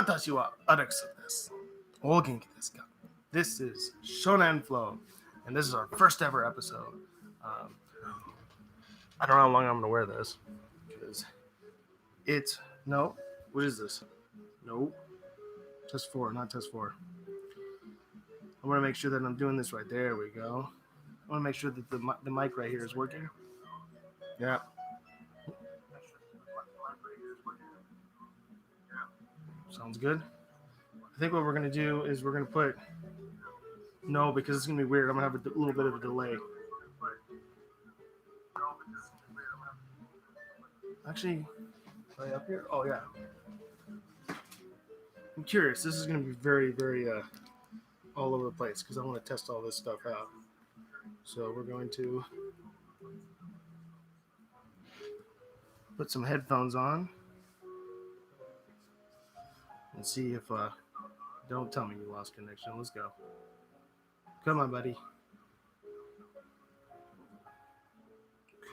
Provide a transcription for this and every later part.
私はアレックスです。お元気ですか? This is Shōnan Flow, and this is our first ever episode. I don't know how long I'm going to wear this, because it's, no, what is this? No, test 4, not test 4. I want to make sure that I'm doing this right. There we go. I want to make sure that the mic right here is working. Yeah. Sounds good. I think what we're going to do is we're going to put, no, because it's going to be weird. I'm going to have a little bit of a delay. Actually, right up here? Oh, yeah. I'm curious. This is going to be very, very all over the place because I want to test all this stuff out. So we're going to put some headphones on and see if, don't tell me you lost connection. Let's go. Come on, buddy.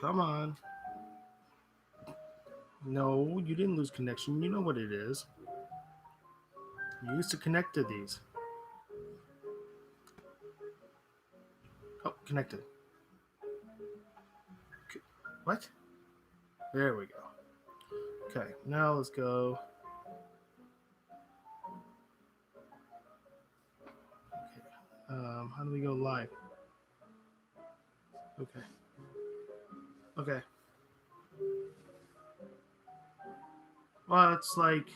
Come on. No, you didn't lose connection. You know what it is. You used to connect to these. Oh, connected. What? There we go. Okay, now let's go. Okay. How do we go live? Okay. Okay. Well, it's like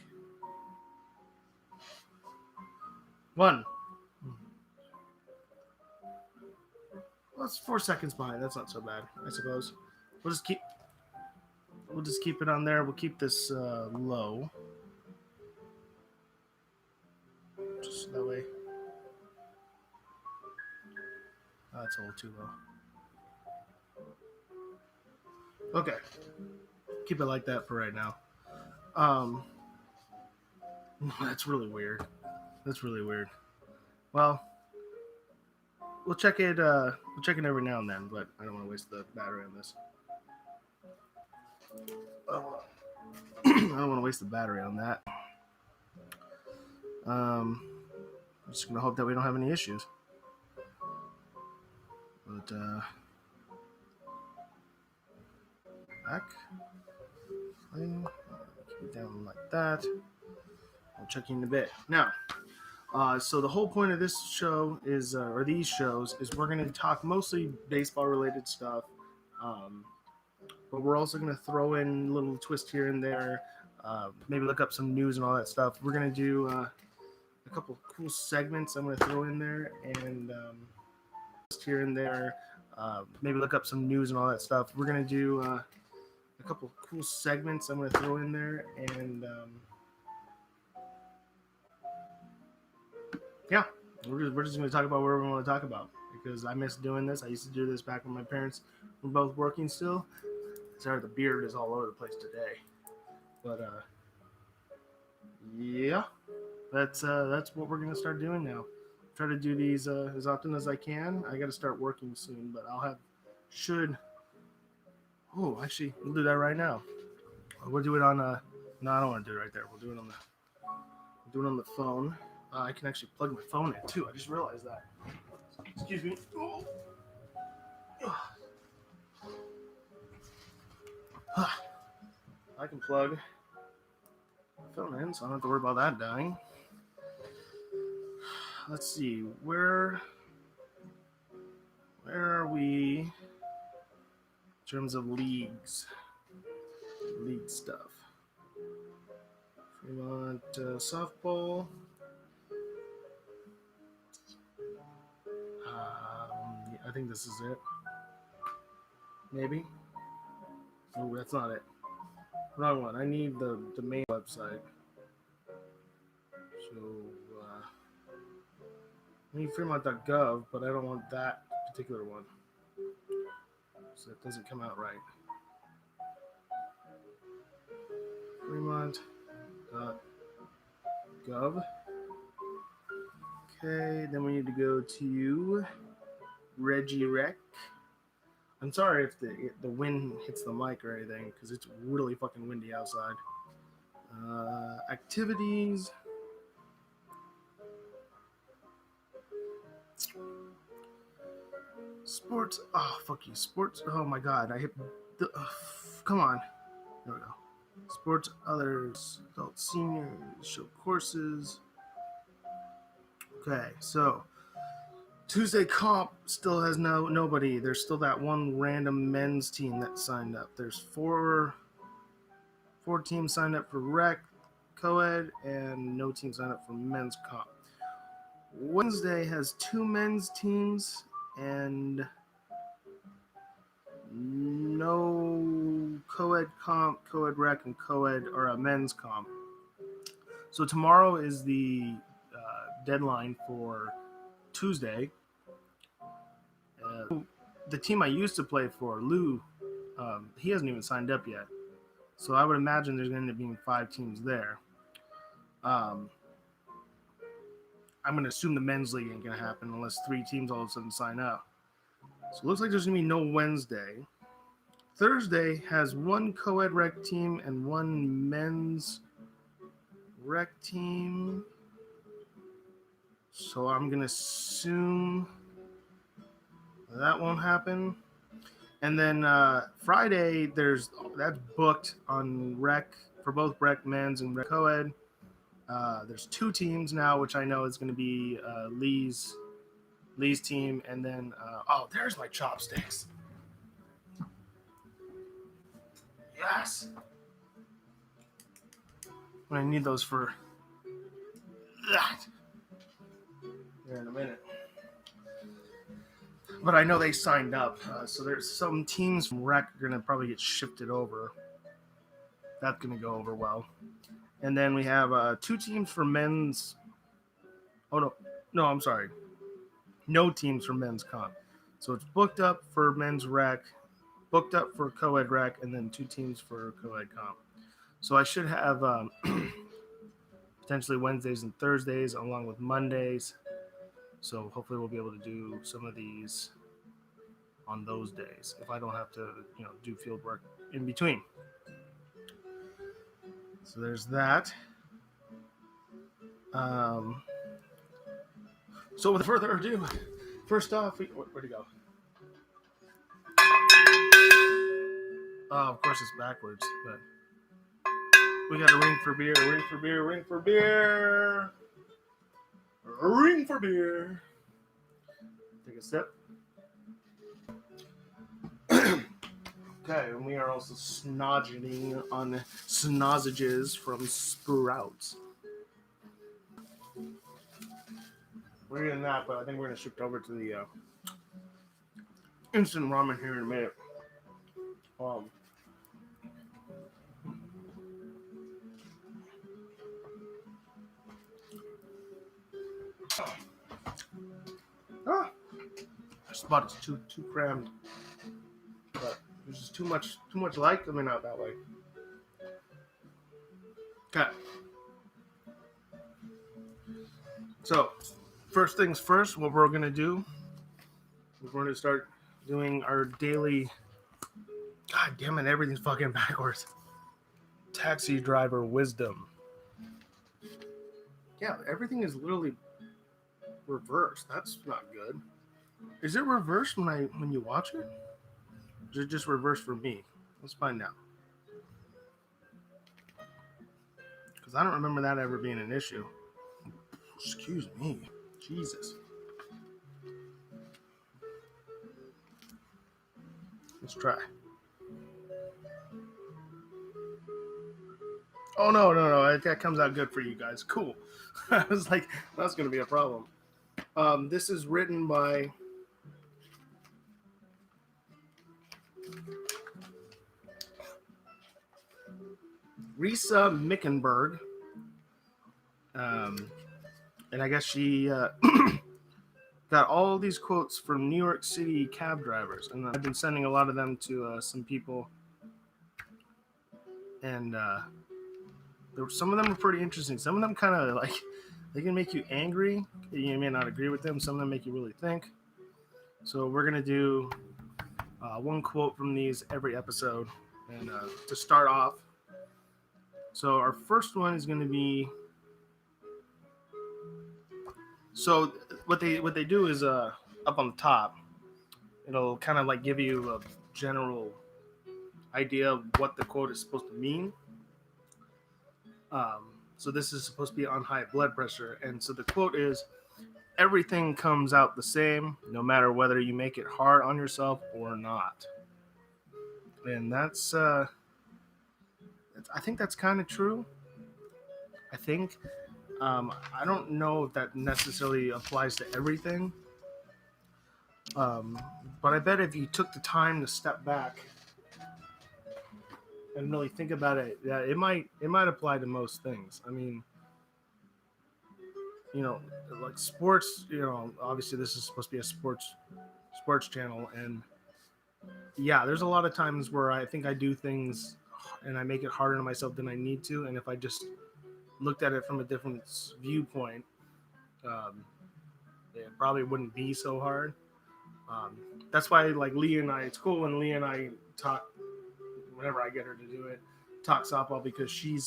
1. Well, it's 4 seconds behind. That's not so bad, I suppose. We'll just keep it on there. We'll keep this low, just that way. Oh, that's a little too low. Okay, keep it like that for right now. That's really weird. Well, we'll check it. We'll check it every now and then, but I don't want to waste the battery on this. I don't want to waste the battery on that. I'm just gonna hope that we don't have any issues. But back, keep it down like that. I'll check you in a bit. Now, so the whole point of this show is, or these shows, is we're going to talk mostly baseball-related stuff, but we're also going to throw in a little twist here and there, maybe look up some news and all that stuff. We're going to do a couple cool segments I'm going to throw in there, and here and there, maybe look up some news and all that stuff. We're going to do a couple cool segments I'm going to throw in there, and yeah, we're just going to talk about whatever we want to talk about, because I miss doing this. I used to do this back when my parents were both working still. Sorry, the beard is all over the place today. But, yeah, that's what we're going to start doing now. Try to do these as often as I can. I got to start working soon, but actually, we'll do that right now. We'll do it on, no, I don't want to do it right there. We'll do it on the phone. I can actually plug my phone in too. I just realized that. Excuse me. Oh. I can plug my phone in, so I don't have to worry about that dying. Let's see. Where are we in terms of league stuff? Fremont softball. I think this is it. Maybe. Oh, that's not it. Wrong one. I need the main website. So, I need Fremont.gov, but I don't want that particular one. So it doesn't come out right. Fremont.gov. Okay, then we need to go to Reggie Rec. I'm sorry if the wind hits the mic or anything, because it's really fucking windy outside. Activities. Sports. Oh, fuck you. Sports. Oh my god. I hit. Come on. There we go. Sports, others, adult seniors, show courses. Okay, so Tuesday comp still has nobody. There's still that one random men's team that signed up. There's four teams signed up for rec, co-ed, and no team signed up for men's comp. Wednesday has 2 men's teams and no co-ed comp, co-ed rec, and co-ed or a men's comp. So tomorrow is the deadline for Tuesday. The team I used to play for, Lou, he hasn't even signed up yet. So I would imagine there's going to be 5 teams there. I'm going to assume the men's league ain't going to happen unless 3 teams all of a sudden sign up. So it looks like there's going to be no Wednesday. Thursday has 1 co-ed rec team and 1 men's rec team. So I'm going to assume that won't happen. And then Friday, that's booked on rec for both rec men's and rec co-ed. There's 2 teams now, which I know is going to be Lee's team, and then there's my chopsticks. Yes. When I need those for that. Here in a minute. But I know they signed up, so there's some teams from rec are going to probably get shifted over. That's going to go over well. And then we have 2 teams for men's. Oh, no, I'm sorry. No teams for men's comp. So it's booked up for men's rec, booked up for co-ed rec, and then 2 teams for co-ed comp. So I should have potentially Wednesdays and Thursdays along with Mondays. So hopefully we'll be able to do some of these on those days if I don't have to, do field work in between. So there's that. So without further ado, first off, where'd he go? Of course it's backwards, but we got a ring for beer, ring for beer, ring for beer. Ring for beer. Take a sip. Okay, and we are also snodging on snozages from Sprouts. We're getting that, but I think we're going to shift over to the instant ramen here in a minute. This spot is too crammed, but there's just too much light coming out that way. Okay. So, first things first, what we're going to do is we're going to start doing our daily. God damn it, everything's fucking backwards. Taxi driver wisdom. Yeah, everything is literally reversed. That's not good. Is it reversed when you watch it? Or is it just reversed for me? Let's find out. Because I don't remember that ever being an issue. Excuse me. Jesus. Let's try. Oh, no. That comes out good for you guys. Cool. I was like, that's going to be a problem. This is written by Risa Mickenberg. And I guess she got all these quotes from New York City cab drivers. And I've been sending a lot of them to some people. And some of them are pretty interesting. Some of them kind of like, they can make you angry. You may not agree with them. Some of them make you really think. So we're going to do one quote from these every episode. And to start off, so our first one is going to be, so what they do is up on the top, It'll kind of like give you a general idea of what the quote is supposed to mean. So this is supposed to be on high blood pressure, and so the quote is, "Everything comes out the same, no matter whether you make it hard on yourself or not." And I think that's kind of true. I think I don't know if that necessarily applies to everything, um, but I bet if you took the time to step back and really think about it, yeah, it might apply to most things. I mean, you know, like sports. You know, obviously this is supposed to be a sports channel, and yeah, there's a lot of times where I think I do things and I make it harder on myself than I need to, and if I just looked at it from a different viewpoint, um, it probably wouldn't be so hard. Um, that's why, like Lee and I, it's cool when Lee and I talk whenever I get her to do it, talk softball because she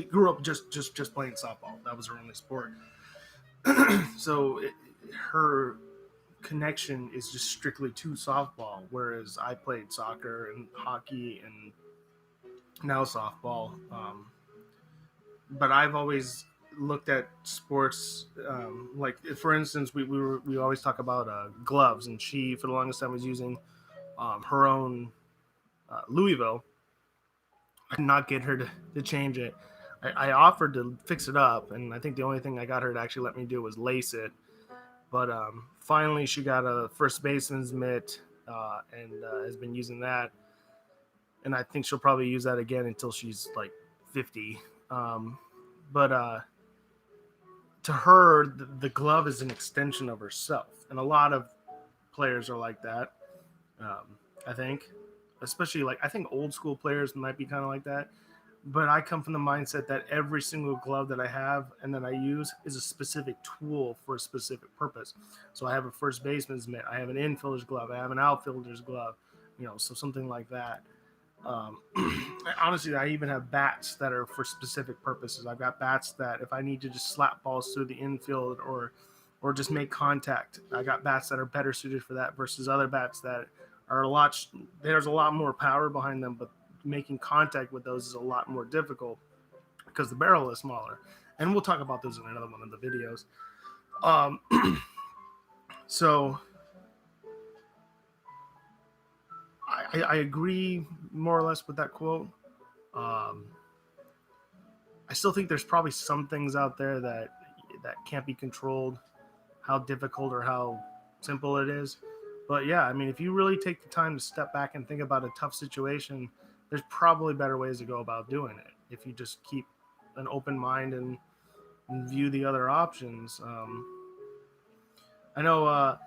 grew up just playing softball. That was her only sport. So her connection is just strictly to softball, whereas I played soccer and hockey and now softball. But I've always looked at sports like, for instance, we always talk about gloves, and she for the longest time was using her own Louisville. I could not get her to change it. I offered to fix it up, and I think the only thing I got her to actually let me do was lace it. But finally, she got a first baseman's mitt and has been using that. And I think she'll probably use that again until she's like 50. But to her, the glove is an extension of herself, and a lot of players are like that. I think, especially like I think old school players might be kind of like that. But I come from the mindset that every single glove that I have and that I use is a specific tool for a specific purpose. So I have a first baseman's mitt, I have an infielder's glove, I have an outfielder's glove, so something like that. Um, Honestly, I even have bats that are for specific purposes. I've got bats that if I need to just slap balls through the infield or just make contact, I got bats that are better suited for that versus other bats that are there's a lot more power behind them, but making contact with those is a lot more difficult because the barrel is smaller. And we'll talk about those in another one of the videos. Um, so I agree more or less with that quote. Um, I still think there's probably some things out there that can't be controlled, how difficult or how simple it is. But yeah, I mean, if you really take the time to step back and think about a tough situation, there's probably better ways to go about doing it. If you just keep an open mind and view the other options. I know I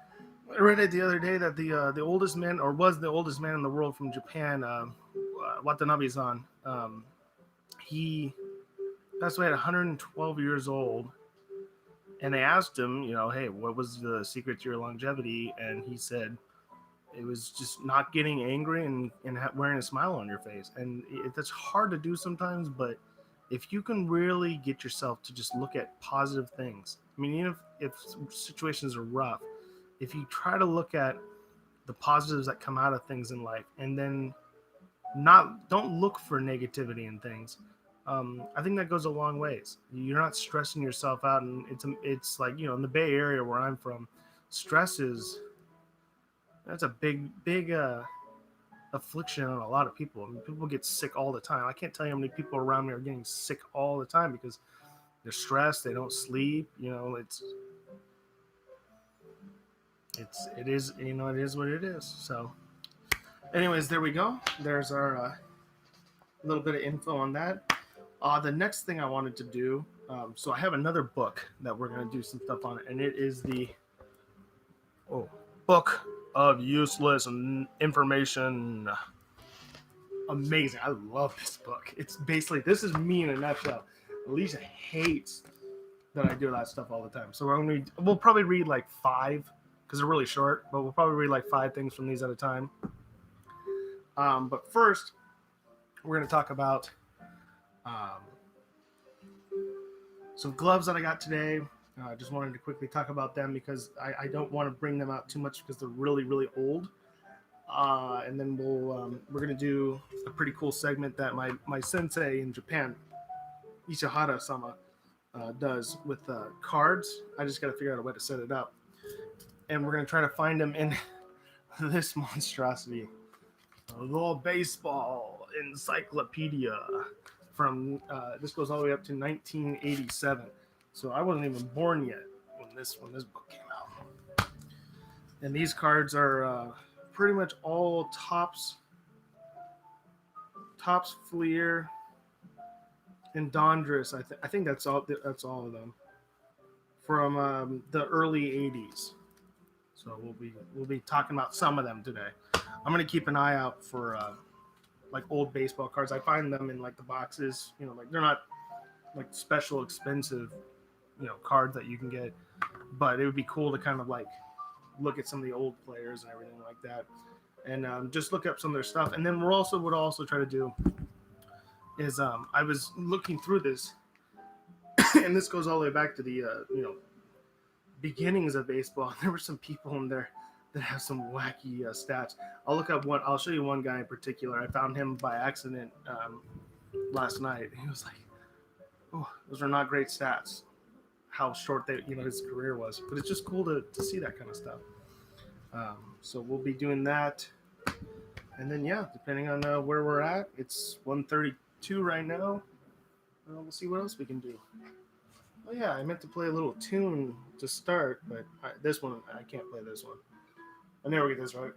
read it the other day that the oldest man, or was the oldest man in the world from Japan, Watanabe-san, he passed away at 112 years old. And they asked him, hey, what was the secret to your longevity? And he said, it was just not getting angry and wearing a smile on your face. And that's hard to do sometimes, but if you can really get yourself to just look at positive things, I mean, even if situations are rough, if you try to look at the positives that come out of things in life and then don't look for negativity in things, I think that goes a long ways. You're not stressing yourself out, and it's like, in the Bay Area where I'm from, stress that's a big affliction on a lot of people. I mean, people get sick all the time. I can't tell you how many people around me are getting sick all the time because they're stressed, they don't sleep. It is what it is. So, anyways, there we go. There's our little bit of info on that. The next thing I wanted to do, so I have another book that we're going to do some stuff on, and it is the Book of Useless Information. Amazing. I love this book. It's basically, this is me in a nutshell. Alicia hates that I do that stuff all the time. So we'll probably read like 5, because they're really short, but we'll probably read like 5 things from these at a time. But first, we're going to talk about some gloves that I got today. I just wanted to quickly talk about them because I don't want to bring them out too much because they're really, really old. And then we're gonna do a pretty cool segment that my sensei in Japan, Ishihara-sama, does with cards. I just got to figure out a way to set it up, and we're gonna try to find them in this monstrosity, the baseball encyclopedia. From this goes all the way up to 1987, so I wasn't even born yet when this book came out. And these cards are pretty much all Tops Fleer and Dondris. I think that's all. That's all of them from the early '80s. So we'll be talking about some of them today. I'm gonna keep an eye out for like old baseball cards. I find them in like the boxes. You know, like they're not like special expensive, you know, cards that you can get, but it would be cool to kind of like look at some of the old players and everything like that, and just look up some of their stuff. And then we're also would also try to do is I was looking through this, and this goes all the way back to the you know, beginnings of baseball. There were some people in there that have some wacky stats. I'll look up one. I'll show you one guy in particular. I found him by accident last night. He was like, "Oh, those are not great stats. How short his career was." But it's just cool to see that kind of stuff. So we'll be doing that, and then yeah, depending on where we're at, it's 1:32 right now. We'll see what else we can do. Oh yeah, I meant to play a little tune to start, but this one I can't play this one. I never get this right.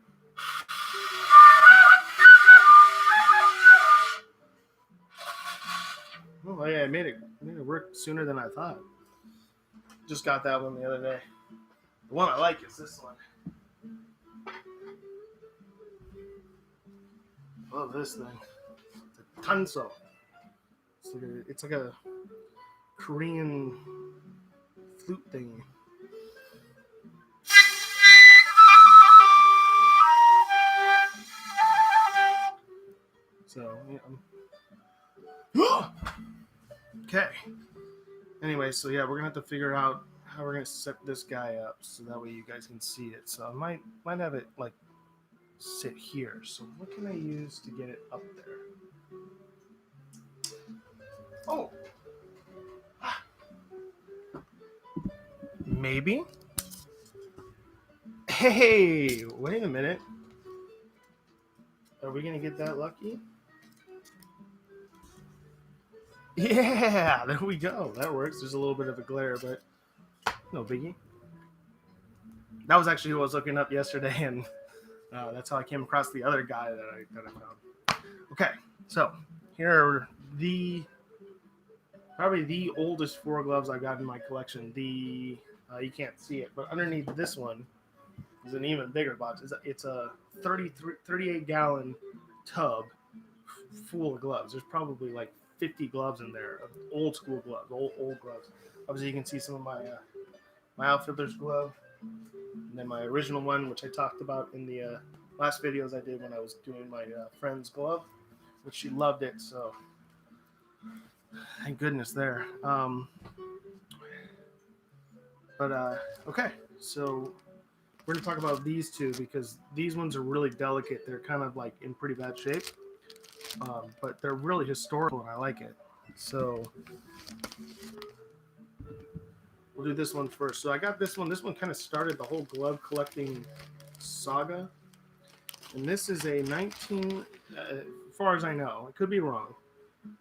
Oh yeah, I made it work sooner than I thought. Just got that one the other day. The one I like is this one. Love this thing. It's a tanso. It's like a Korean flute thing. So, yeah. Okay. Anyway, so yeah, we're gonna have to figure out how we're gonna set this guy up so that way you guys can see it. So I might have it like sit here. So what can I use to get it up there? Oh, maybe. Hey, wait a minute. Are we gonna get that lucky? Yeah, there we go. That works. There's a little bit of a glare, but no biggie. That was actually who I was looking up yesterday, and that's how I came across the other guy that I found. Okay, so here are probably the oldest four gloves I got in my collection. You can't see it, but underneath this one is an even bigger box. It's a 38 gallon tub full of gloves. There's probably like 50 gloves in there, old school gloves, old gloves. Obviously, you can see some of my outfielder's glove, and then my original one, which I talked about in the last videos I did when I was doing my friend's glove, which she loved it. So thank goodness there. Okay, so we're gonna talk about these two because these ones are really delicate. They're kind of like in pretty bad shape. But they're really historical and I like it. So we'll do this one first. So I got this one. This one kind of started the whole glove collecting saga. And this is a as far as I know, I could be wrong,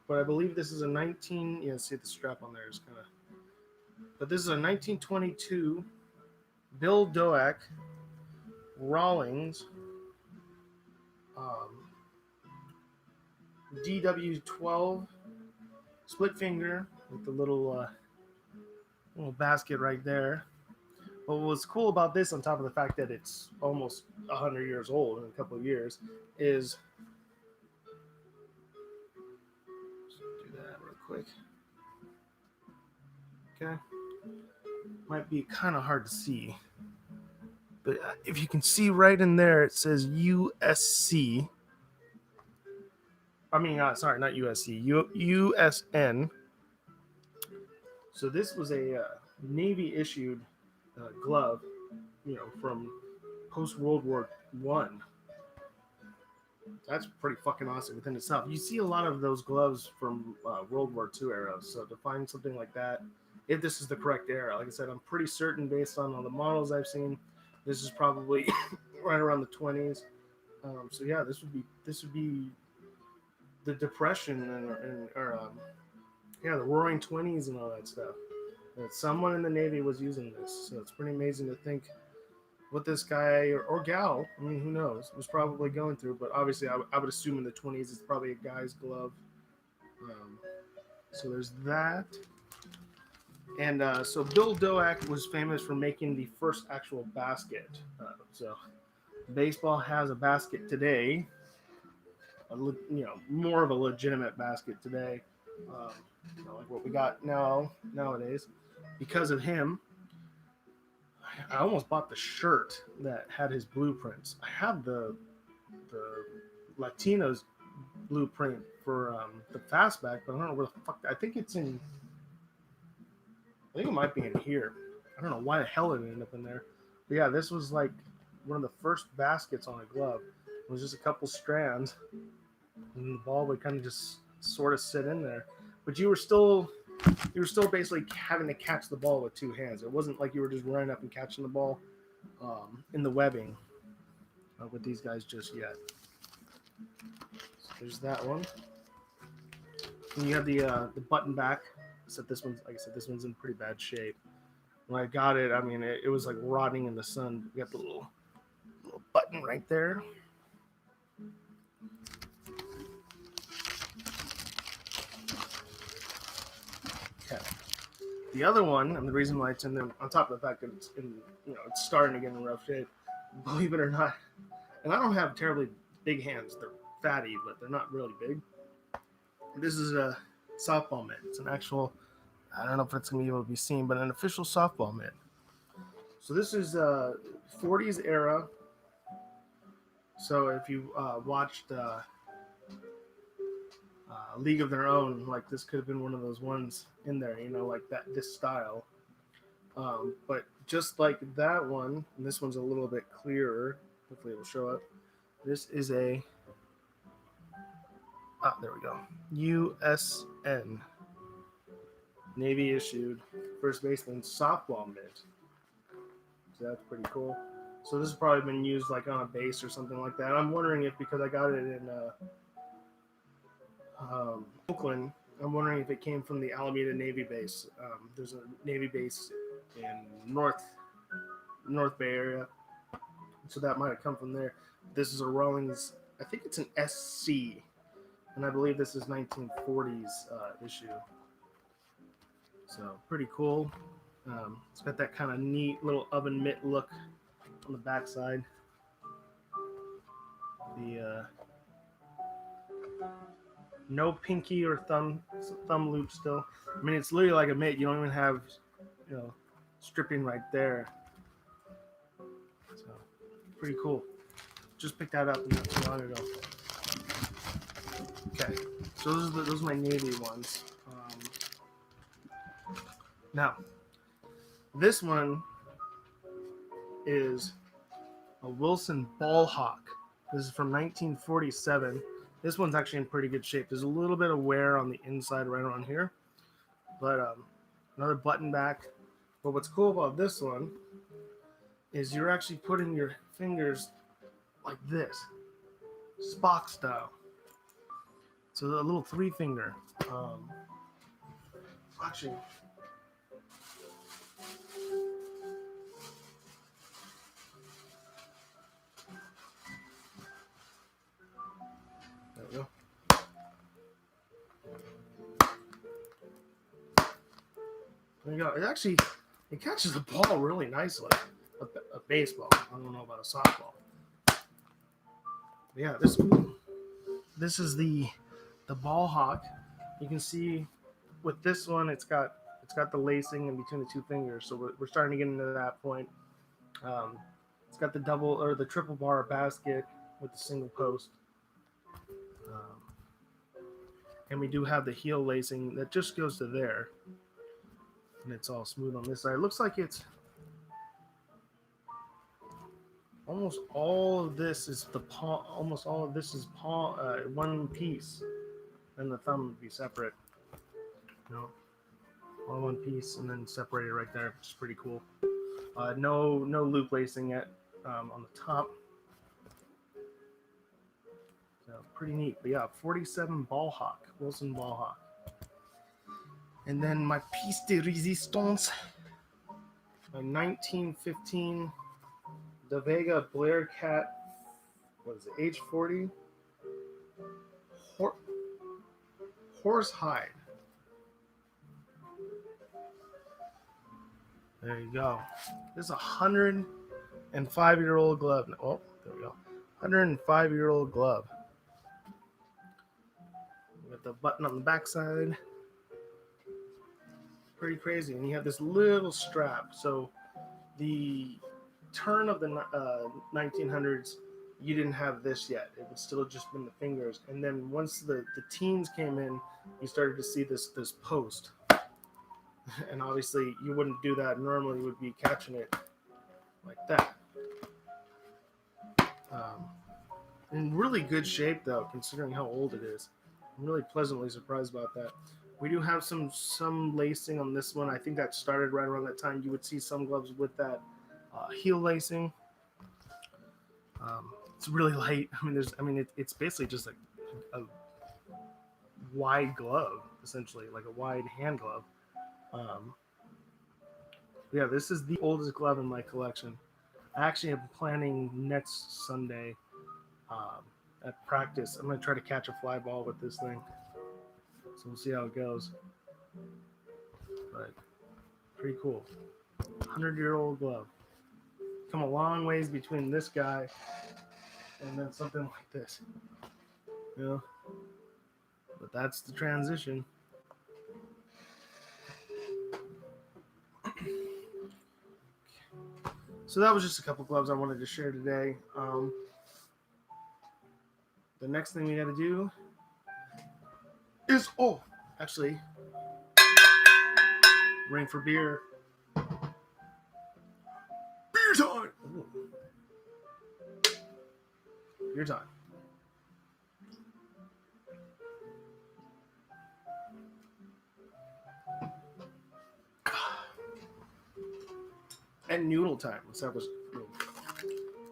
but I believe this is a see the strap on there is kind of, but this is a 1922 Bill Doak Rawlings DW12 split finger with the little basket right there. But what's cool about this, on top of the fact that it's almost 100 years old in a couple of years, is do that real quick. Okay, might be kind of hard to see, but if you can see right in there, it says USC. I mean, sorry, not USC, USN. So this was a Navy issued glove, from post World War One. That's pretty fucking awesome within itself. You see a lot of those gloves from World War II era, so to find something like that, if this is the correct era, like I said, I'm pretty certain based on all the models I've seen, this is probably right around the 20s. So yeah, this would be the Depression and or yeah, the Roaring Twenties and all that stuff. That someone in the Navy was using this, so it's pretty amazing to think what this guy or gal, I mean, who knows, was probably going through. But obviously, I would assume in the 20s, it's probably a guy's glove. Um, so there's that. And so Bill Doak was famous for making the first actual basket. So baseball has a basket today, more of a legitimate basket today, um, like what we got nowadays. Because of him, I almost bought the shirt that had his blueprints. I have the Latinos blueprint for the fastback, but I don't know where the fuck. I think it's in. I think it might be in here. I don't know why the hell it ended up in there. But yeah, this was like one of the first baskets on a glove. It was just a couple strands, and the ball would kind of just sort of sit in there. But you were still basically having to catch the ball with two hands. It wasn't like you were just running up and catching the ball in the webbing with these guys just yet. So there's that one. And you have the button back. Except this one's, like I said, this one's in pretty bad shape. When I got it, I mean, it was like rotting in the sun. You got the little button right there. Okay. The other one, and the reason why it's in there, on top of the fact that it's in, it's starting to get in rough shape, believe it or not, and I don't have terribly big hands. They're fatty, but they're not really big. This is a softball mitt. It's an actual, I don't know if it's going to be able to be seen, but an official softball mitt. So this is 40s era. So if you watched League of Their Own, like this could have been one of those ones in there, like this style. But just like that one, and this one's a little bit clearer. Hopefully it'll show up. This is there we go. USN. Navy issued first baseman softball mitt. So that's pretty cool. So this has probably been used like on a base or something like that. I'm wondering if, because I got it in Oakland, I'm wondering if it came from the Alameda Navy base. There's a Navy base in North Bay area, so that might have come from there. This is a Rawlings, I think it's an SC, and I believe this is 1940s issue. So pretty cool. It's got that kind of neat little oven mitt look on the backside. The no pinky or thumb loop still. I mean, it's literally like a mitt. You don't even have, stripping right there. So pretty cool. Just picked that up not too long ago. Okay, so those are my Navy ones. Now, this one is a Wilson ball hawk. This is from 1947. This one's actually in pretty good shape. There's a little bit of wear on the inside right around here, but another button back. But what's cool about this one is you're actually putting your fingers like this, Spock style. So a little three finger. Actually, there we go. There you go. It catches the ball really nicely. A baseball. I don't know about a softball. But yeah, this is the ball hawk. You can see with this one, it's got the lacing in between the two fingers. So we're starting to get into that point. It's got the double or the triple bar basket with the single post. And we do have the heel lacing that just goes to there. And it's all smooth on this side. It looks like it's almost all of this is the palm. Almost all of this is palm, one piece, and the thumb would be separate. You know, all one piece, and then separated right there, which is pretty cool. No loop lacing yet on the top. So pretty neat. But yeah, 47 ball hawk, Wilson ball hawk. And then my piece de resistance, my 1915 De Vega Blair Cat, what is it, H40? Horse hide. There you go. This is a 105-year-old glove. Oh, there we go. 105-year-old glove. Got the button on the backside. Pretty crazy. And you have this little strap. So the turn of the 1900s, you didn't have this yet. It would still just been the fingers. And then once the teens came in, you started to see this post. And obviously you wouldn't do that normally. You would be catching it like that. In really good shape though, considering how old it is. I'm really pleasantly surprised about that. We do have some lacing on this one. I think that started right around that time. You would see some gloves with that heel lacing. It's really light. It's basically just like a wide glove, essentially, like a wide hand glove. Yeah, this is the oldest glove in my collection. I actually am planning next Sunday at practice. I'm going to try to catch a fly ball with this thing. So we'll see how it goes. But pretty cool. 100-year-old glove. Come a long ways between this guy and then something like this. You know? But that's the transition. So that was just a couple gloves I wanted to share today. The next thing we got to do is, actually, ring for beer. Beer time! Ooh. Beer time. And noodle time. Let's have this.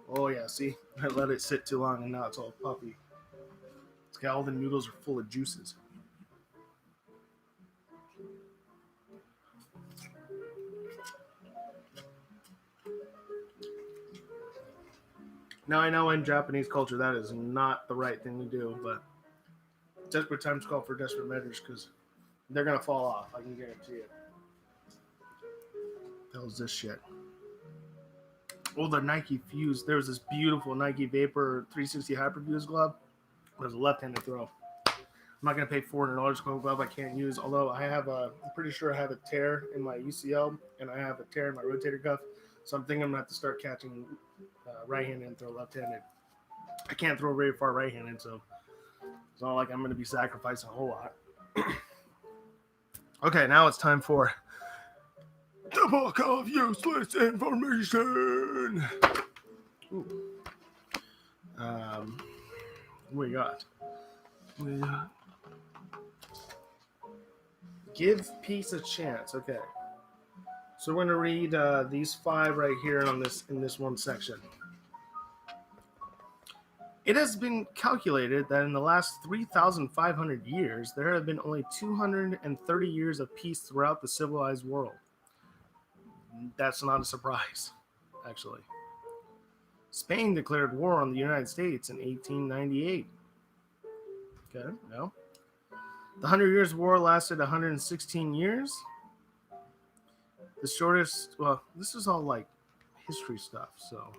Oh yeah, see? I let it sit too long and now it's all puffy. It's got all the noodles are full of juices. Now I know in Japanese culture that is not the right thing to do, but desperate times call for desperate measures because they're going to fall off, I can guarantee it. What the hell is this shit? Oh, the Nike Fuse. There was this beautiful Nike Vapor 360 Hyperfuse glove. It was a left-handed throw. I'm not going to pay $400 for a glove I can't use, although I'm pretty sure I have a tear in my UCL and I have a tear in my rotator cuff. So I'm thinking I'm going to have to start catching right-handed and throw left-handed. I can't throw very far right-handed, so it's not like I'm going to be sacrificing a whole lot. Okay, now it's time for the book of useless information. Ooh. What we got? Give peace a chance. Okay. So we're going to read these 5 right here in this one section. It has been calculated that in the last 3,500 years, there have been only 230 years of peace throughout the civilized world. That's not a surprise, actually. Spain declared war on the United States in 1898. Okay, no. The 100 Years' War lasted 116 years. The shortest, well, this is all like history stuff, so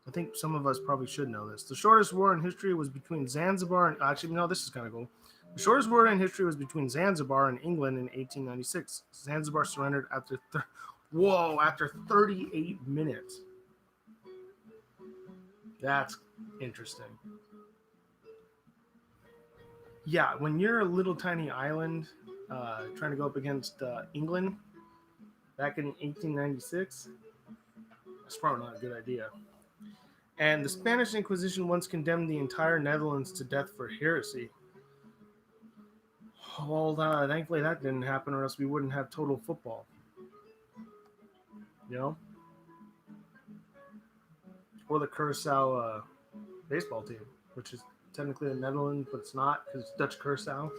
I think some of us probably should know this. The shortest war in history was between Zanzibar and, actually, no, this is kind of cool. The shortest war in history was between Zanzibar and England in 1896. Zanzibar surrendered after 38 minutes. That's interesting. Yeah, when you're a little tiny island, trying to go up against England back in 1896. That's probably not a good idea. And the Spanish Inquisition once condemned the entire Netherlands to death for heresy. Well, thankfully that didn't happen, or else we wouldn't have total football. You know? Or the Curacao baseball team, which is technically the Netherlands, but it's not because it's Dutch Curacao.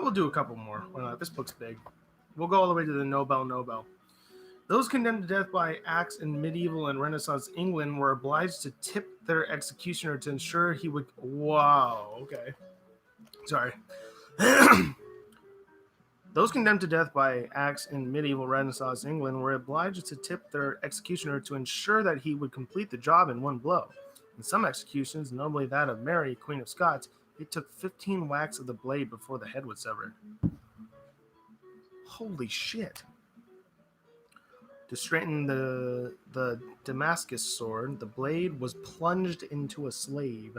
We'll do a couple more. This book's big. We'll go all the way to the Nobel. Those condemned to death by axe in medieval and Renaissance England were obliged to tip their executioner to ensure he would... Wow, okay. Sorry. Those condemned to death by axe in medieval Renaissance England were obliged to tip their executioner to ensure that he would complete the job in one blow. In some executions, notably that of Mary, Queen of Scots, it took 15 whacks of the blade before the head was severed. Holy shit. To straighten the Damascus sword, the blade was plunged into a slave.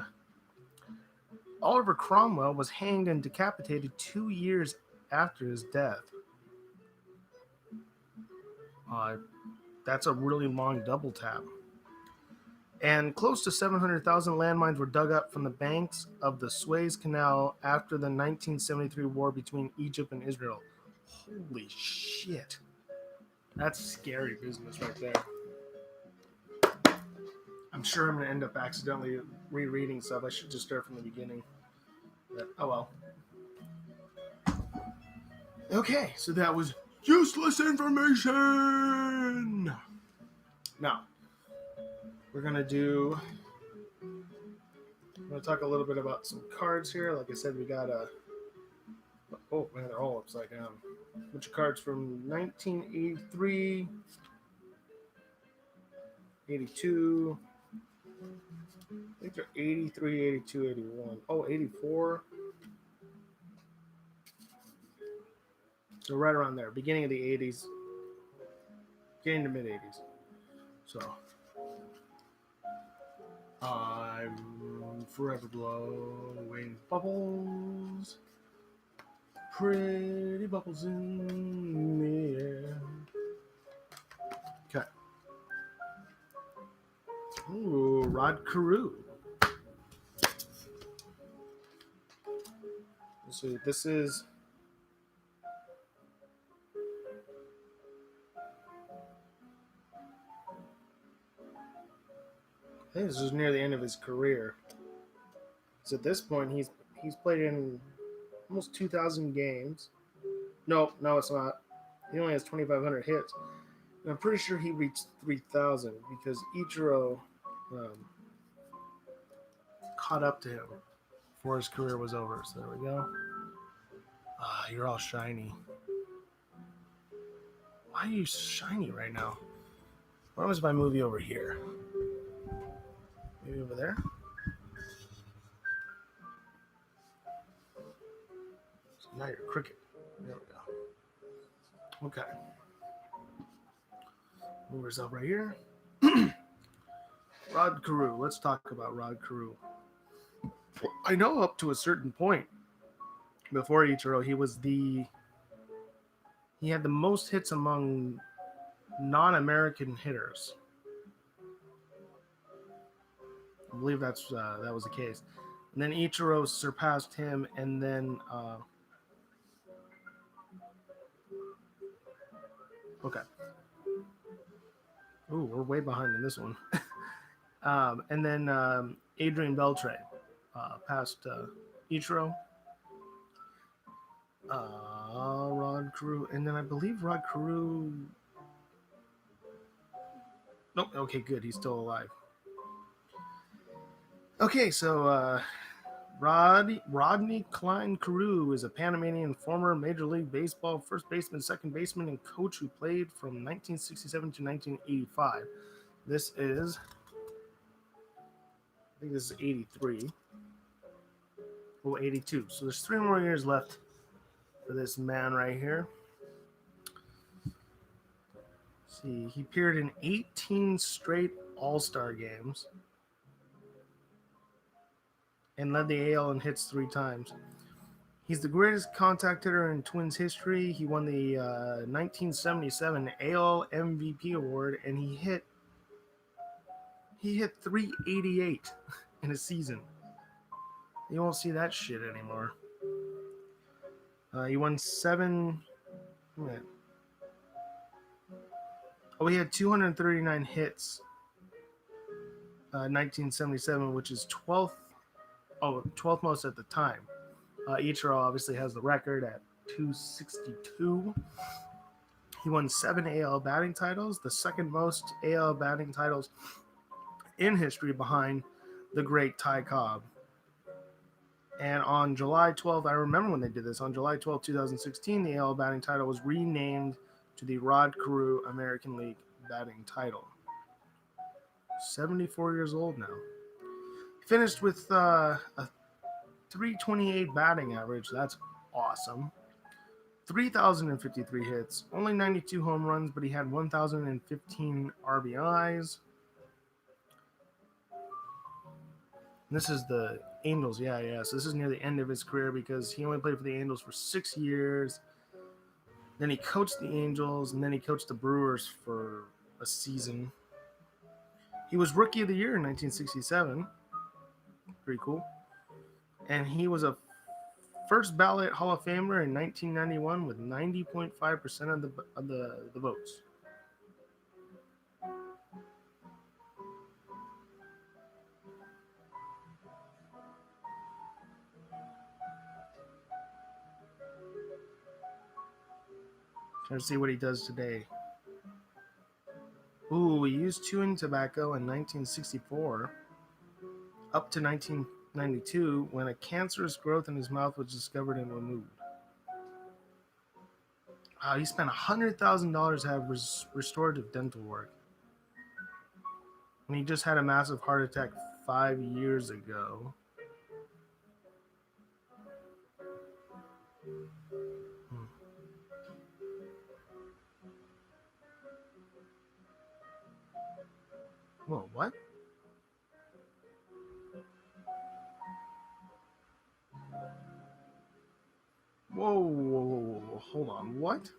Oliver Cromwell was hanged and decapitated 2 years after his death. That's a really long double tap. And close to 700,000 landmines were dug up from the banks of the Suez Canal after the 1973 war between Egypt and Israel. Holy shit. That's scary business right there. I'm sure I'm going to end up accidentally rereading stuff. I should just start from the beginning. But, oh well. Okay, so that was useless information. Now, we're going to talk a little bit about some cards here. Like I said, we got a... Oh, man, they're all upside down. A bunch of cards from 1983, 82, I think they're 83, 82, 81. Oh, 84. So right around there, beginning of the 80s, getting to mid 80s. So I'm forever blowing bubbles. Pretty bubbles in the air. Okay. Ooh, Rod Carew. So this is... I think this is near the end of his career. So at this point, he's played in almost 2,000 games. No, it's not. He only has 2,500 hits. And I'm pretty sure he reached 3,000 because Ichiro caught up to him before his career was over. So there we go. You're all shiny. Why are you shiny right now? What was my movie over here? Maybe over there? So now you're cricket. There we go. Okay. Move yourself right here. Rod Carew. Let's talk about Rod Carew. I know up to a certain point before Ichiro, he had the most hits among non-American hitters. I believe that was the case. And then Ichiro surpassed him, and then okay. Ooh, we're way behind in this one. And then Adrian Beltre passed Ichiro. Rod Carew, and then I believe Rod Carew... Nope, okay, good. He's still alive. Okay, so Rodney Klein Carew is a Panamanian former Major League Baseball first baseman, second baseman, and coach who played from 1967 to 1985. This is... I think this is 83. Oh, 82. So there's 3 more years left for this man right here. Let's see, he appeared in 18 straight All-Star games. and led the AL in hits 3 times. He's the greatest contact hitter in Twins history. He won the 1977 AL MVP award, and he hit 388 in a season. You won't see that shit anymore. He won 7. He had 239 hits. 1977, which is 12th most at the time. Ichiro obviously has the record at 262. He won 7 AL batting titles, the second most AL batting titles in history behind the great Ty Cobb. And on July 12th, I remember when they did this, on July 12th, 2016, the AL batting title was renamed to the Rod Carew American League batting title. 74 years old now. Finished with a 328 batting average. That's awesome. 3,053 hits, only 92 home runs, but he had 1,015 RBIs. This is the Angels, yeah. So this is near the end of his career because he only played for the Angels for 6 years. Then he coached the Angels, and then he coached the Brewers for a season. He was Rookie of the Year in 1967. Pretty cool. And he was a first ballot Hall of Famer in 1991 with 90.5% of the votes. Trying to see what he does today. Ooh, he used chewing tobacco in 1964 up to 1992 when a cancerous growth in his mouth was discovered and removed. He spent $100,000 to have restorative dental work. And he just had a massive heart attack 5 years ago. Whoa, what? Whoa, hold on, what?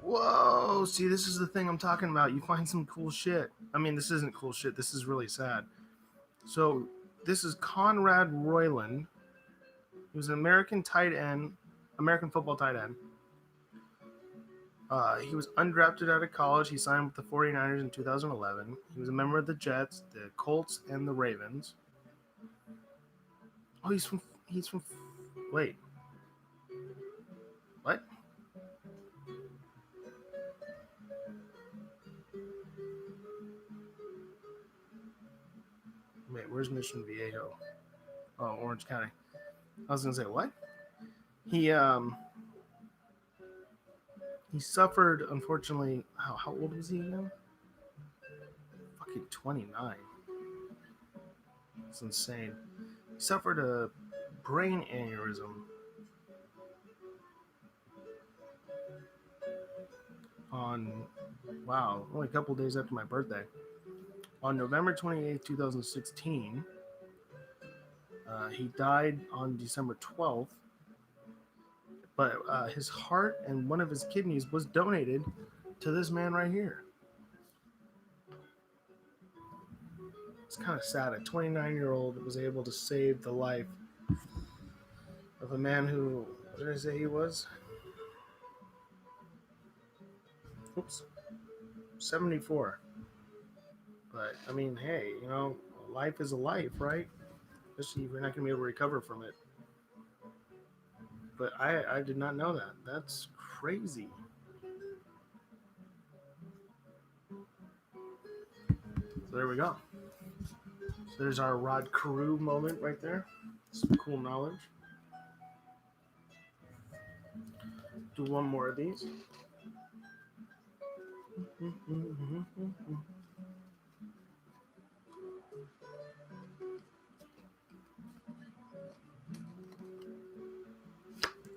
Whoa, see, this is the thing I'm talking about. You find some cool shit. I mean, this isn't cool shit. This is really sad. So, this is Conrad Royland. He was an American football tight end. He was undrafted out of college. He signed with the 49ers in 2011. He was a member of the Jets, the Colts, and the Ravens. Oh, he's from, wait. What? Wait, where's Mission Viejo? Oh, Orange County. I was gonna say, what? He suffered, unfortunately. How old was he again? Fucking 29. It's insane. He suffered a brain aneurysm only a couple days after my birthday. On November 28th, 2016. He died on December 12th. But his heart and one of his kidneys was donated to this man right here. It's kind of sad. A 29-year-old was able to save the life of a man who, what did I say he was? 74. But, I mean, hey, life is a life, right? Especially if you're not going to be able to recover from it. But I did not know that. That's crazy. So there we go. So there's our Rod Carew moment right there. Some cool knowledge. Do one more of these.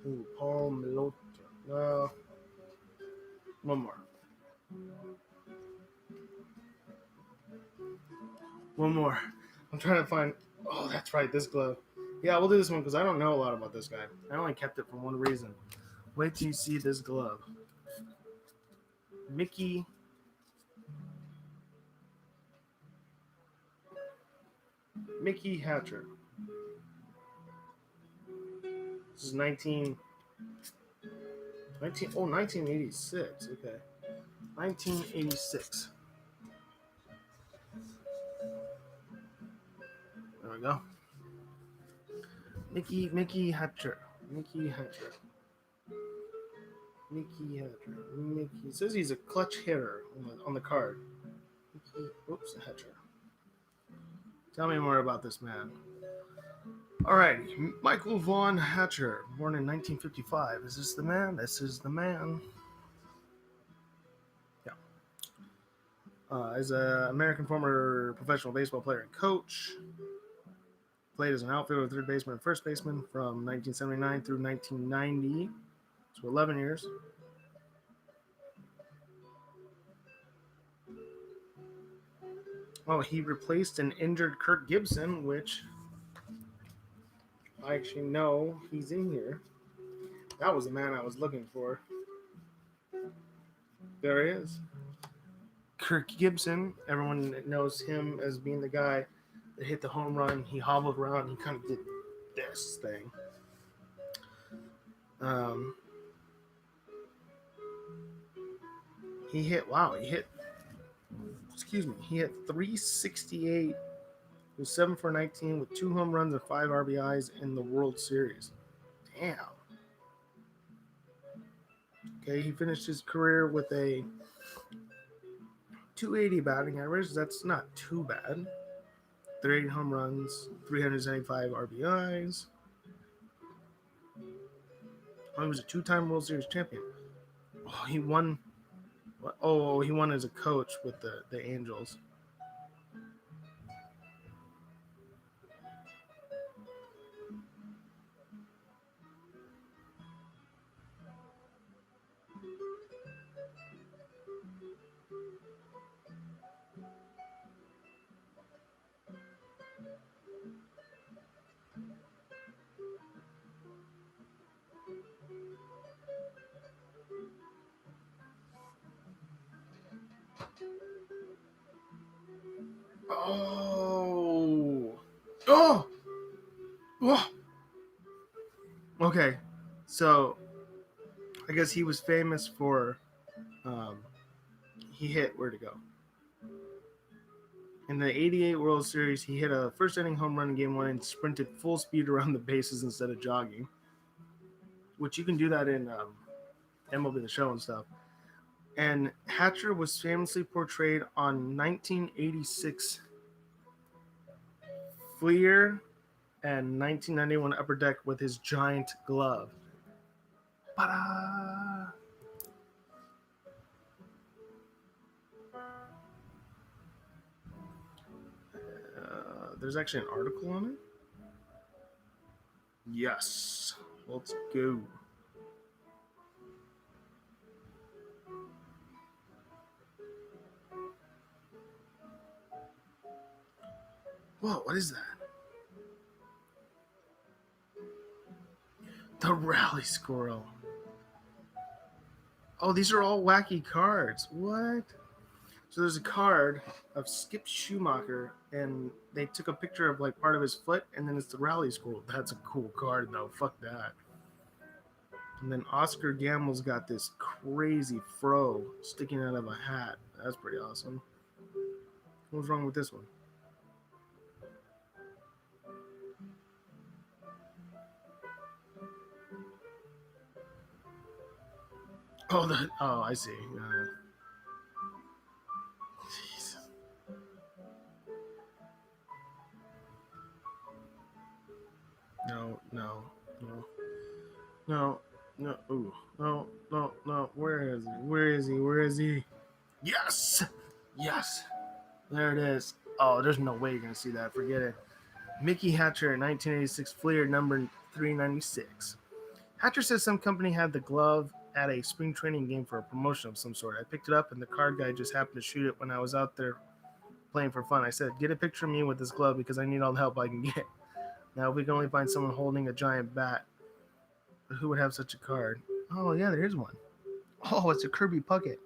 Ooh, Paul Melota. One more. one more. I'm trying to find. Oh, that's right, this glove. Yeah, we'll do this one because I don't know a lot about this guy. I only kept it for one reason. Wait till you see this glove. Mickey Hatcher. This is 1986. Okay. 1986. There we go. Mickey Hatcher. Mickey Hatcher. It says he's a clutch hitter on the card. Hatcher. Tell me more about this man. Alright, Michael Vaughn Hatcher, born in 1955. Is this the man? This is the man. Yeah. As an American former professional baseball player and coach, played as an outfielder, third baseman, and first baseman from 1979 through 1990, so 11 years. Oh, he replaced an injured Kirk Gibson, which I actually know he's in here. That was the man I was looking for. There he is. Kirk Gibson. Everyone knows him as being the guy that hit the home run. He hobbled around. He kind of did this thing. He hit 368. He was 7 for 19 with 2 home runs and 5 RBIs in the World Series. Damn. Okay, he finished his career with a 280 batting average. That's not too bad. 38 home runs, 375 RBIs. Oh, he was a 2-time World Series champion. Oh, he won. Oh, he won as a coach with the Angels. Oh! Okay, so I guess he was famous for he hit, where'd it go? In the 88 World Series, he hit a first inning home run in Game 1 and sprinted full speed around the bases instead of jogging, which you can do that in MLB The Show and stuff. And Hatcher was famously portrayed on 1986 Fleer and 1991 Upper Deck with his giant glove. Ta-da! There's actually an article on it. Yes. Let's go. Whoa, what is that? The Rally Squirrel. Oh, these are all wacky cards. What? So there's a card of Skip Schumacher, and they took a picture of like part of his foot, and then it's the Rally Squirrel. That's a cool card, though. Fuck that. And then Oscar Gamble's got this crazy fro sticking out of a hat. That's pretty awesome. What's wrong with this one? Oh, I see. Jesus. No. Ooh. No. Where is he? Yes. There it is. Oh, there's no way you're gonna see that. Forget it. Mickey Hatcher, 1986 Fleer, number 396. Hatcher says some company had the glove at a spring training game for a promotion of some sort. I picked it up, and the card guy just happened to shoot it when I was out there playing for fun. I said, get a picture of me with this glove because I need all the help I can get. Now, if we can only find someone holding a giant bat, who would have such a card? Oh, yeah, there is one. Oh, it's a Kirby Puckett.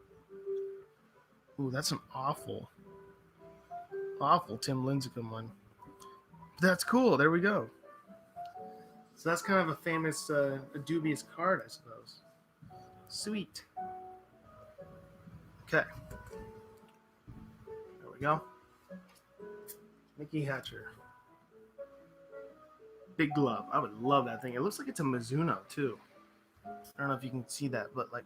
Ooh, that's an awful Tim Lincecum one. That's cool. There we go. So that's kind of a famous, a dubious card, I suppose. Sweet. Okay. There we go. Mickey Hatcher. Big glove. I would love that thing. It looks like it's a Mizuno, too. I don't know if you can see that, but like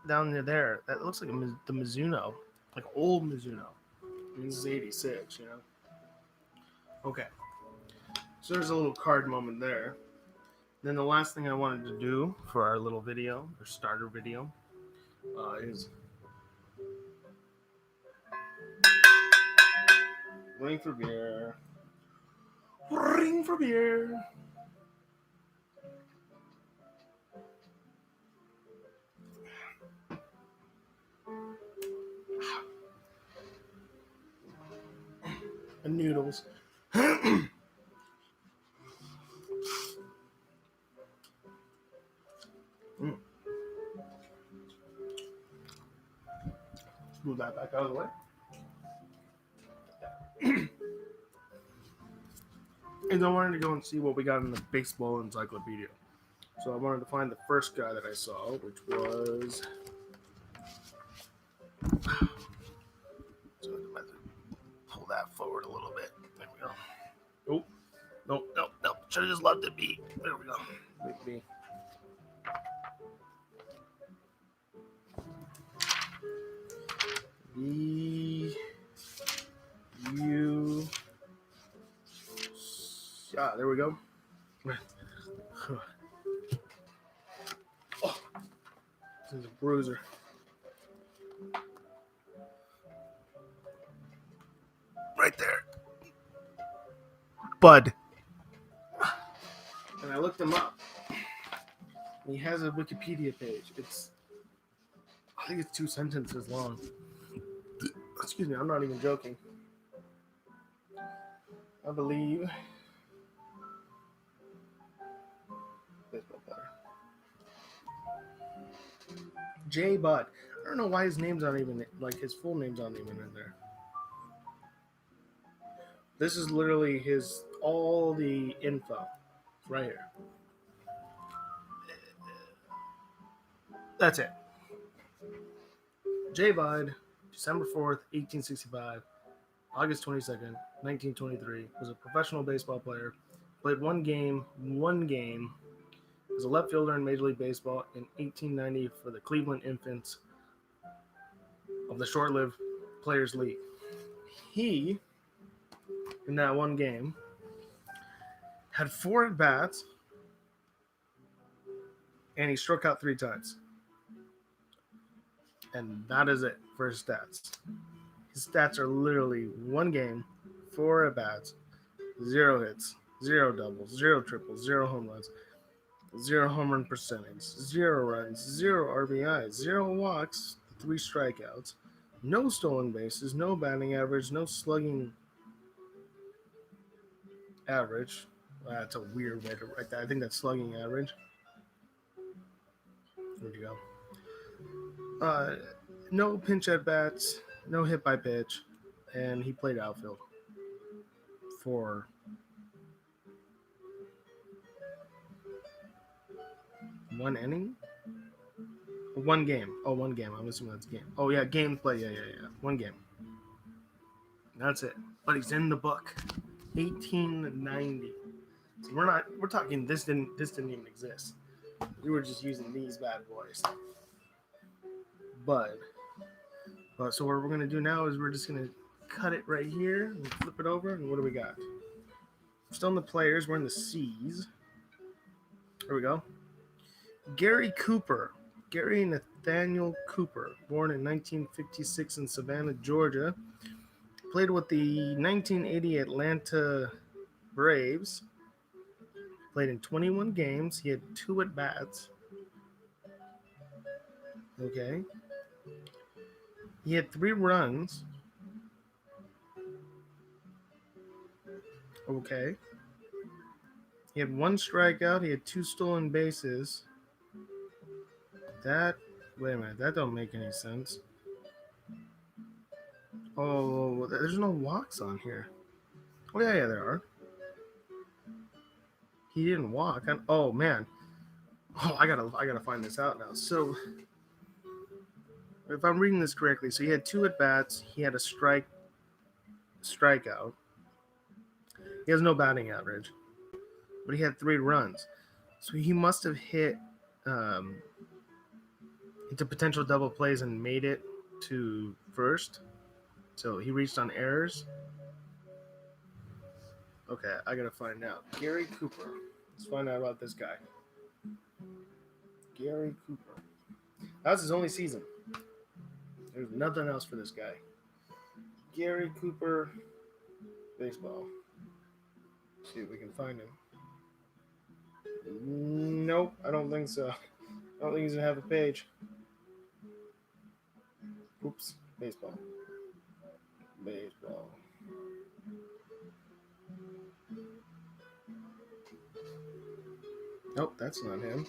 down near there, that looks like the Mizuno. Like old Mizuno. I mean, this is 86, you know? Okay. So there's a little card moment there. Then the last thing I wanted to do for our little video, or starter video, is ring for beer. Ring for beer. And noodles. Move that back out of the way. And I wanted to go and see what we got in the baseball encyclopedia. So I wanted to find the first guy that I saw, which was... So I have to pull that forward a little bit. There we go. Oh, no. Should have just left it be. There we go. Leave it be. There we go. Oh, this is a bruiser. Right there. Bud. And I looked him up. He has a Wikipedia page. I think it's 2 sentences long. Excuse me, I'm not even joking. I believe. Baseball player. J. Bud. I don't know why his name's not even, like, his full name's not even in there. This is literally all the info. It's right here. That's it. J. Bud, December 4th, 1865, August 22nd, 1923, was a professional baseball player. Played one game as a left fielder in Major League Baseball in 1890 for the Cleveland Infants of the short-lived Players League. He, in that one game, had 4 at-bats, and he struck out 3 times. And that is it for his stats. His stats are literally 1 game, 4 at-bats, 0 hits, 0 doubles, 0 triples, 0 home runs, 0 home run percentage, 0 runs, 0 RBIs, 0 walks, 3 strikeouts, no stolen bases, no batting average, no slugging average. That's a weird way to write that. I think that's slugging average. Where'd you go? No pinch at bats, no hit by pitch, and he played outfield for 1 inning? 1 game. Oh, 1 game. I'm assuming that's a game. Oh, yeah, game play. Yeah. 1 game. That's it. But he's in the book. 1890. So we're talking, this didn't even exist. We were just using these bad boys. But so what we're going to do now is we're just going to cut it right here and flip it over. And what do we got? Still in the players. We're in the C's. There we go. Gary Nathaniel Cooper, born in 1956 in Savannah, Georgia. Played with the 1980 Atlanta Braves. Played in 21 games. He had 2 at-bats. Okay. He had 3 runs Okay. He had one strikeout. He had 2 stolen bases. That wait a minute. That don't make any sense. Oh, there's no walks on here. Oh yeah, there are. He didn't walk. Oh man. Oh, I gotta find this out now. So if I'm reading this correctly, so he had 2 at bats. He had a strikeout. He has no batting average, but he had 3 runs. So he must have um, hit potential double plays and made it to first. So he reached on errors. Okay, I gotta find out. Gary Cooper. Let's find out about this guy. Gary Cooper. That was his only season. There's nothing else for this guy. Gary Cooper, baseball. Let's see if we can find him. Nope, I don't think so. I don't think he's gonna have a page. Oops, baseball. Baseball. Nope, that's not him.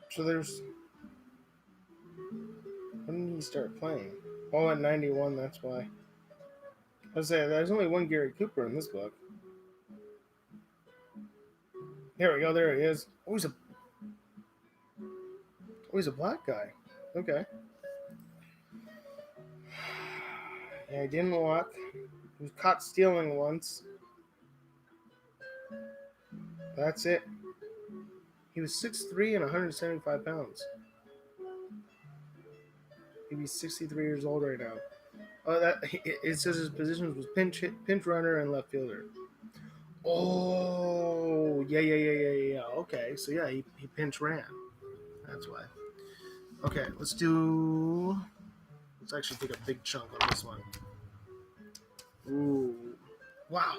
So there's. When did he start playing? Oh, at 91, that's why. I was saying, there's only one Gary Cooper in this book. Here we go, there he is. Oh, he's a black guy. Okay. Yeah, he didn't walk. He was caught stealing once. That's it. He was 6'3" and 175 pounds. He'd be 63 years old right now. It says his positions was pinch runner, and left fielder. Oh, yeah. Okay, so yeah, he pinch ran. That's why. Okay, let's actually take a big chunk on this one. Ooh, wow.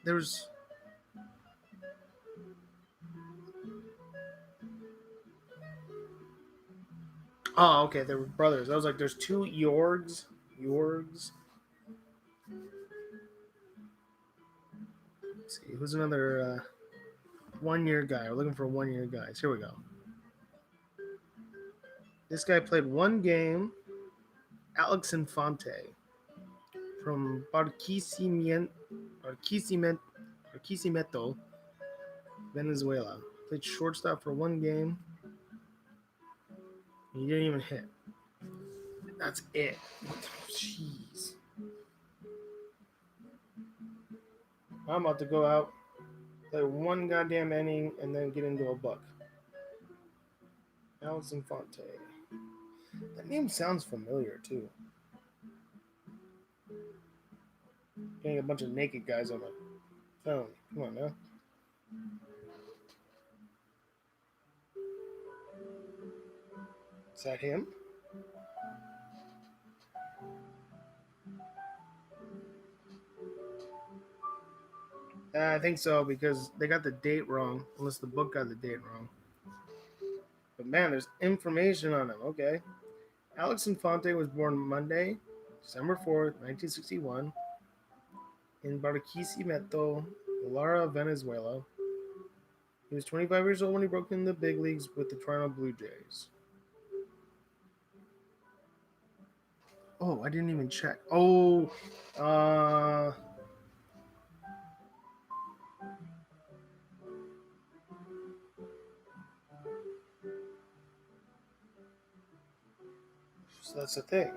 There's. Oh, okay, they were brothers. I was like, there's 2 Yorgs. Let's see, who's another 1-year guy? We're looking for 1-year guys. Here we go. This guy played 1 game. Alex Infante from Barquisimeto, Venezuela. Played shortstop for 1 game. He didn't even hit. That's it. Jeez. I'm about to go out, play 1 goddamn inning, and then get into a book. Alex Infante. That name sounds familiar, too. Getting a bunch of naked guys on my phone. Come on now. Is that him? I think so, because they got the date wrong, unless the book got the date wrong. But man, there's information on him. Okay. Alex Infante was born Monday, December 4th, 1961, in Barquisimeto, Lara, Venezuela. He was 25 years old when he broke in the big leagues with the Toronto Blue Jays. Oh, I didn't even check. Oh, so that's the thing.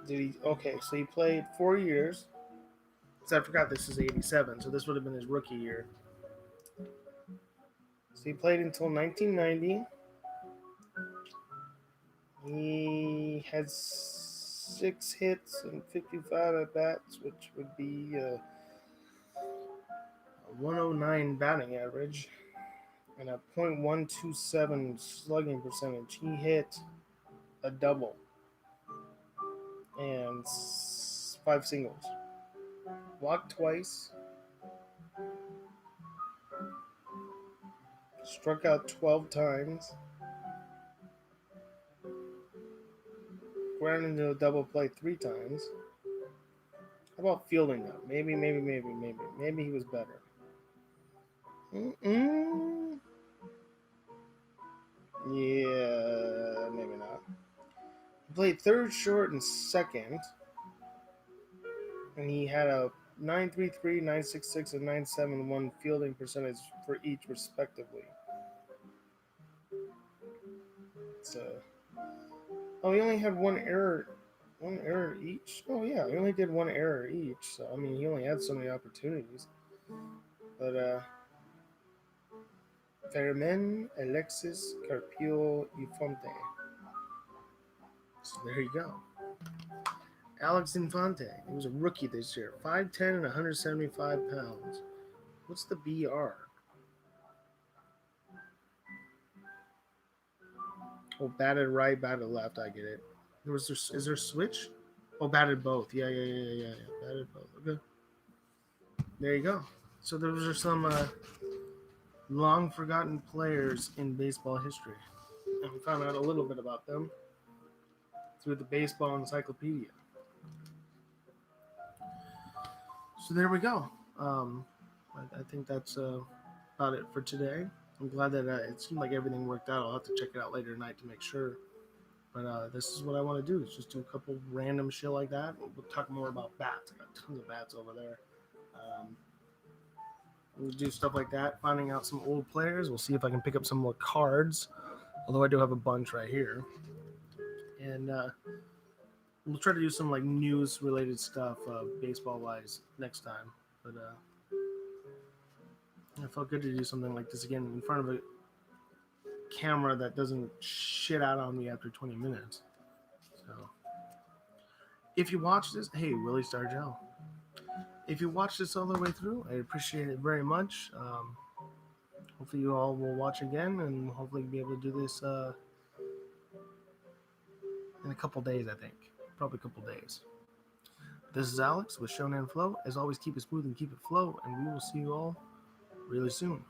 Did he? Okay, so he played 4 years. So I forgot this is 87, so this would have been his rookie year. So he played until 1990. He had 6 hits and 55 at bats, which would be a 109 batting average and a .127 slugging percentage. He hit a double and 5 singles. Walked twice. Struck out 12 times. Grounded into a double play 3 times. How about fielding though? Maybe he was better. Yeah, maybe not. He played third, short, and second, and he had a 9.33, 9.66, and 9.71 fielding percentage for each, respectively. So, he only had one error each. Oh yeah, he only did one error each. So I mean, he only had so many opportunities. But Fermin, Alexis, Carpio, Infante. So there you go. Alex Infante. He was a rookie this year. 5'10" and 175 pounds. What's the BR? Oh, batted right, batted left. I get it. Is there a switch? Oh, batted both. Yeah. Batted both. Okay. There you go. So those are some long forgotten players in baseball history. And we found out a little bit about them through the Baseball Encyclopedia. So there we go. I think that's about it for today. I'm glad that it seemed like everything worked out. I'll have to check it out later tonight to make sure. But this is what I want to do. Is just do a couple random shit like that. We'll talk more about bats. I got tons of bats over there. We'll do stuff like that. Finding out some old players. We'll see if I can pick up some more cards. Although I do have a bunch right here. And we'll try to do some like news related stuff, baseball wise, next time. But it felt good to do something like this again in front of a camera that doesn't shit out on me after 20 minutes. So if you watch this, hey, Willie Stargell. If you watch this all the way through, I appreciate it very much. Hopefully you all will watch again and hopefully be able to do this in a couple days, I think. Probably a couple days. This is Alex with Shōnan Flow. As always, keep it smooth and keep it flow, and we will see you all really soon.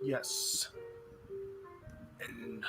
Yes. And